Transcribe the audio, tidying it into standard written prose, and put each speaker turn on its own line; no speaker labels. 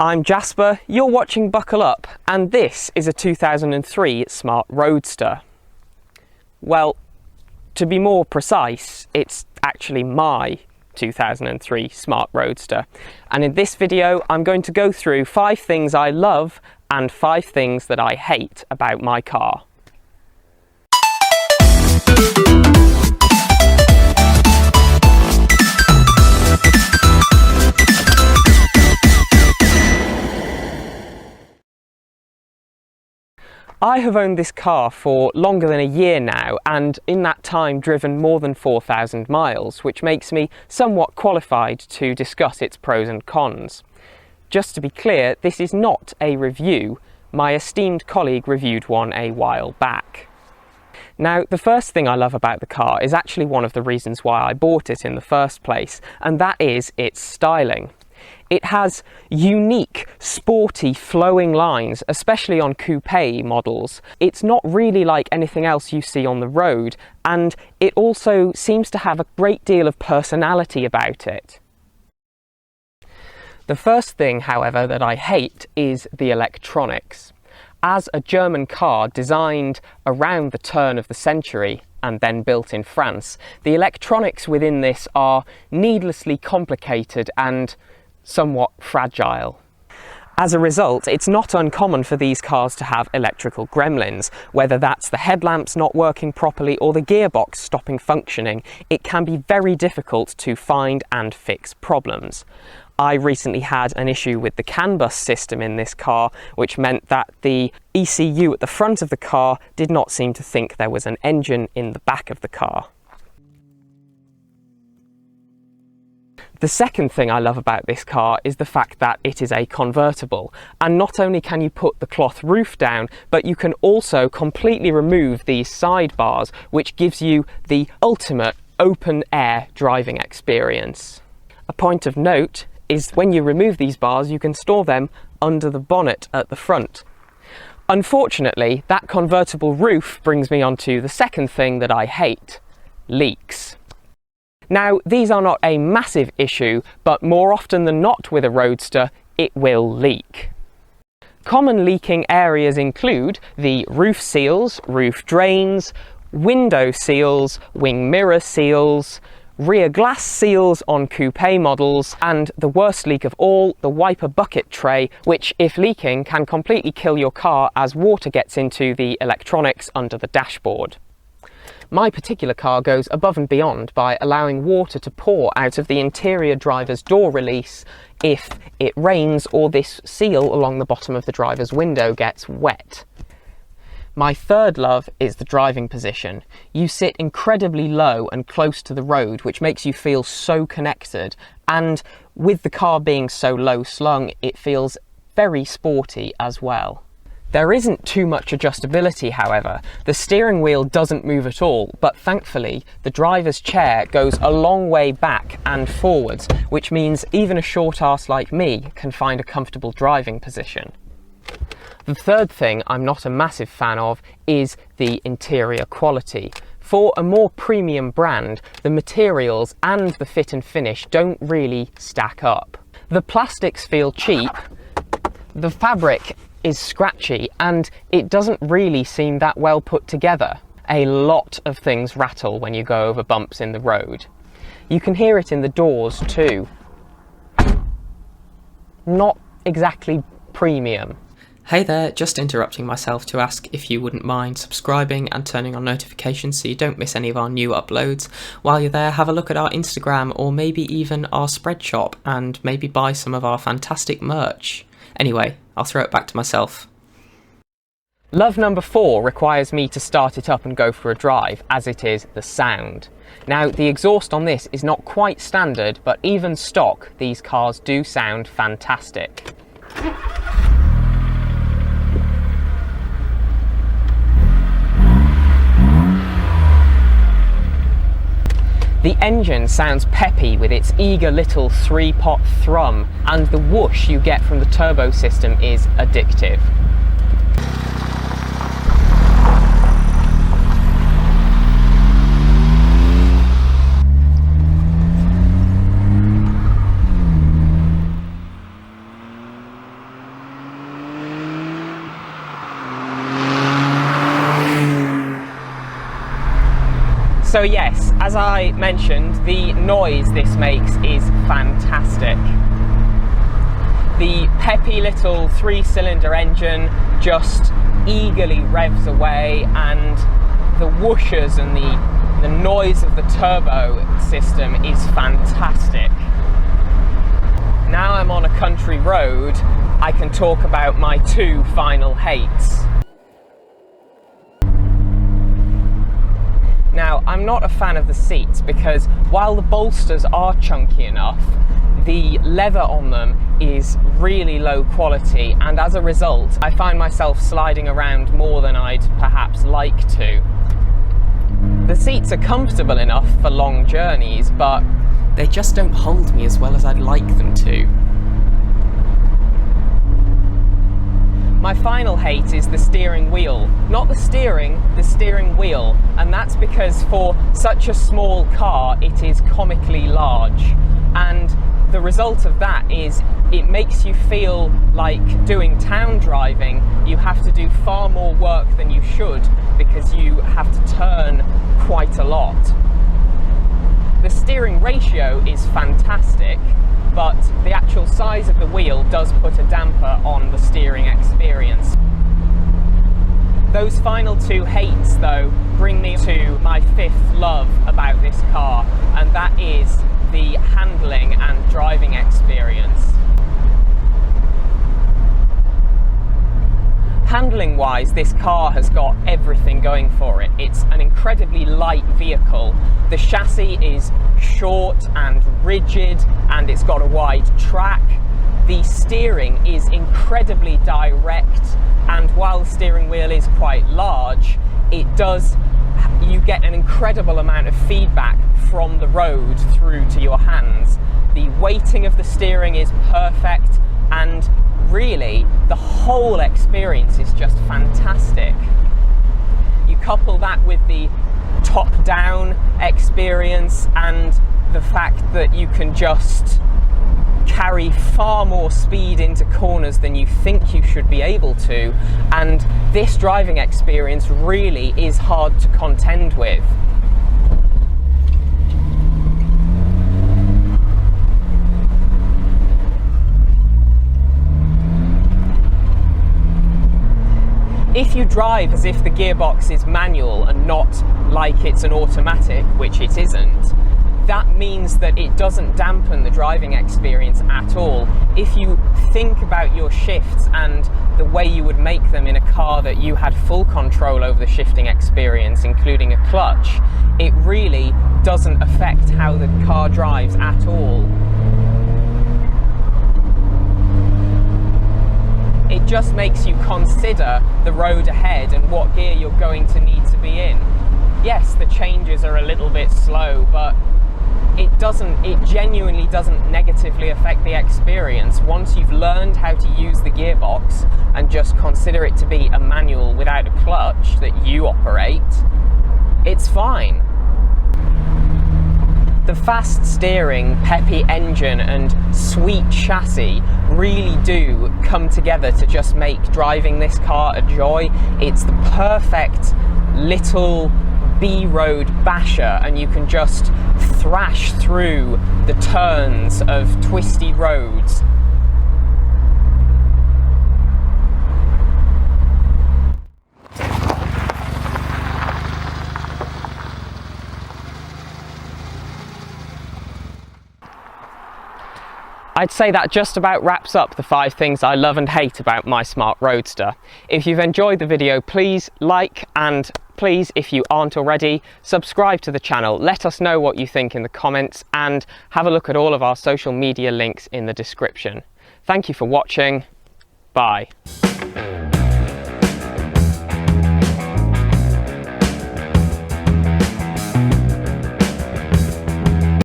I'm Jasper, you're watching Buckle Up, and this is a 2003 Smart Roadster. Well, to be more precise, it's actually my 2003 Smart Roadster. And in this video, I'm going to go through 5 things I love and 5 things that I hate about my car. I have owned this car for longer than a year now, and in that time driven more than 4,000 miles, which makes me somewhat qualified to discuss its pros and cons. Just to be clear, this is not a review. My esteemed colleague reviewed one a while back. Now, the first thing I love about the car is actually one of the reasons why I bought it in the first place, and that is its styling. It has unique, sporty, flowing lines, especially on coupe models. It's not really like anything else you see on the road, and it also seems to have a great deal of personality about it. The first thing, however, that I hate is the electronics. As a German car designed around the turn of the century and then built in France, the electronics within this are needlessly complicated and somewhat fragile. As a result, it's not uncommon for these cars to have electrical gremlins. Whether that's the headlamps not working properly or the gearbox stopping functioning, it can be very difficult to find and fix problems. I recently had an issue with the CAN bus system in this car, which meant that the ECU at the front of the car did not seem to think there was an engine in the back of the car. The second thing I love about this car is the fact that it is a convertible, and not only can you put the cloth roof down, but you can also completely remove these sidebars, which gives you the ultimate open air driving experience. A point of note is when you remove these bars, you can store them under the bonnet at the front. Unfortunately, that convertible roof brings me on to the second thing that I hate: leaks. Now, these are not a massive issue, but more often than not with a Roadster, it will leak. Common leaking areas include the roof seals, roof drains, window seals, wing mirror seals, rear glass seals on coupe models, and the worst leak of all, the wiper bucket tray, which, if leaking, can completely kill your car as water gets into the electronics under the dashboard. My particular car goes above and beyond by allowing water to pour out of the interior driver's door release if it rains or this seal along the bottom of the driver's window gets wet. My third love is the driving position. You sit incredibly low and close to the road, which makes you feel so connected, and with the car being so low slung, it feels very sporty as well. There isn't too much adjustability, however. The steering wheel doesn't move at all, but thankfully the driver's chair goes a long way back and forwards, which means even a short arse like me can find a comfortable driving position. The third thing I'm not a massive fan of is the interior quality. For a more premium brand, the materials and the fit and finish don't really stack up. The plastics feel cheap, the fabric is scratchy, and it doesn't really seem that well put together. A lot of things rattle when you go over bumps in the road. You can hear it in the doors too. Not exactly premium.
Hey there, just interrupting myself to ask if you wouldn't mind subscribing and turning on notifications so you don't miss any of our new uploads. While you're there, have a look at our Instagram or maybe even our spread shop and maybe buy some of our fantastic merch. Anyway, I'll throw it back to myself.
Love number 4 requires me to start it up and go for a drive, as it is the sound. Now, the exhaust on this is not quite standard, but even stock, these cars do sound fantastic. The engine sounds peppy with its eager little 3-pot thrum, and the whoosh you get from the turbo system is addictive. So yes, as I mentioned, the noise this makes is fantastic. The peppy little 3-cylinder engine just eagerly revs away, and the whooshes and the noise of the turbo system is fantastic. Now I'm on a country road, I can talk about my two final hates. Now, I'm not a fan of the seats because while the bolsters are chunky enough, the leather on them is really low quality, and as a result I find myself sliding around more than I'd perhaps like to. The seats are comfortable enough for long journeys, but
they just don't hold me as well as I'd like them to.
My final hate is the steering wheel. Not the steering wheel. And that's because for such a small car, it is comically large. And the result of that is it makes you feel like doing town driving, you have to do far more work than you should because you have to turn quite a lot. The steering ratio is fantastic, but the actual size of the wheel does put a damper on the steering experience. Those final two hates, though, bring me to my fifth love about this car, and that is the handling and driving experience. Handling-wise, this car has got everything going for it. It's an incredibly light vehicle. The chassis is short and rigid, and it's got a wide track. The steering is incredibly direct, and while the steering wheel is quite large, you get an incredible amount of feedback from the road through to your hands. The weighting of the steering is perfect, and really, the whole experience is just fantastic. You couple that with the top-down experience and the fact that you can just carry far more speed into corners than you think you should be able to, and this driving experience really is hard to contend with. If you drive as if the gearbox is manual and not like it's an automatic, which it isn't, that means that it doesn't dampen the driving experience at all. If you think about your shifts and the way you would make them in a car that you had full control over the shifting experience, including a clutch, it really doesn't affect how the car drives at all. It just makes you consider the road ahead and what gear you're going to need to be in. Yes, the changes are a little bit slow, but it genuinely doesn't negatively affect the experience. Once you've learned how to use the gearbox and just consider it to be a manual without a clutch that you operate, it's fine. The fast steering, peppy engine and sweet chassis really do come together to just make driving this car a joy. It's the perfect little B-road basher, and you can just thrash through the turns of twisty roads. I'd say that just about wraps up the 5 things I love and hate about my Smart Roadster. If you've enjoyed the video, please like, and please, if you aren't already, subscribe to the channel. Let us know what you think in the comments, and have a look at all of our social media links in the description. Thank you for watching. Bye.